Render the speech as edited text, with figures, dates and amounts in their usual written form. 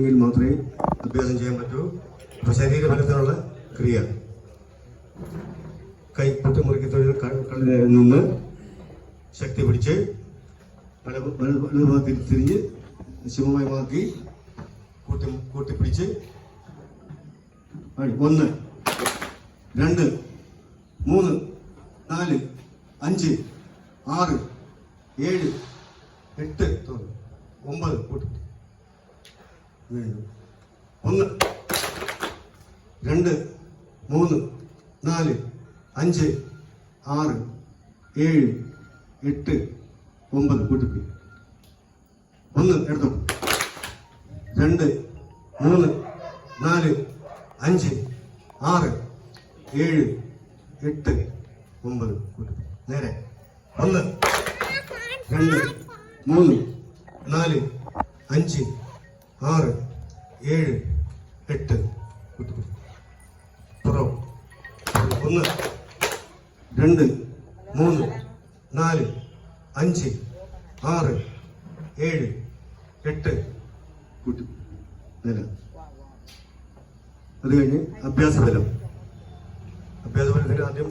മാത്രമേ അഭ്യാസം ചെയ്യാൻ പറ്റൂ. ശരീരബലത്തിനുള്ള ക്രിയ. കൈ കുത്തുമുറുക്കി തൊഴിൽ നിന്ന് ശക്തി പിടിച്ച് വലതുഭാഗത്തിൽ തിരിഞ്ഞ് ശിവമയമാക്കി കൂട്ടിപ്പിടിച്ച് 1 2 3 4 5 6 7 8 9 കൂട്ടി 1 2 3 4 5 6 7 8 9 കൂട്ടിപ്പിടി. 1 എടുത്തു. 2 3 4 5 6 7 8 9 കൂട്ടിപ്പിടി. നേരെ 1 2 3 4 5 6 7 8 കൂട്ടിപ്പിടി. പുറം 1 2 3 4 5 6 7 8 കൂട്ടി. നില. അത് കഴിഞ്ഞ് അഭ്യാസബലം. ആദ്യം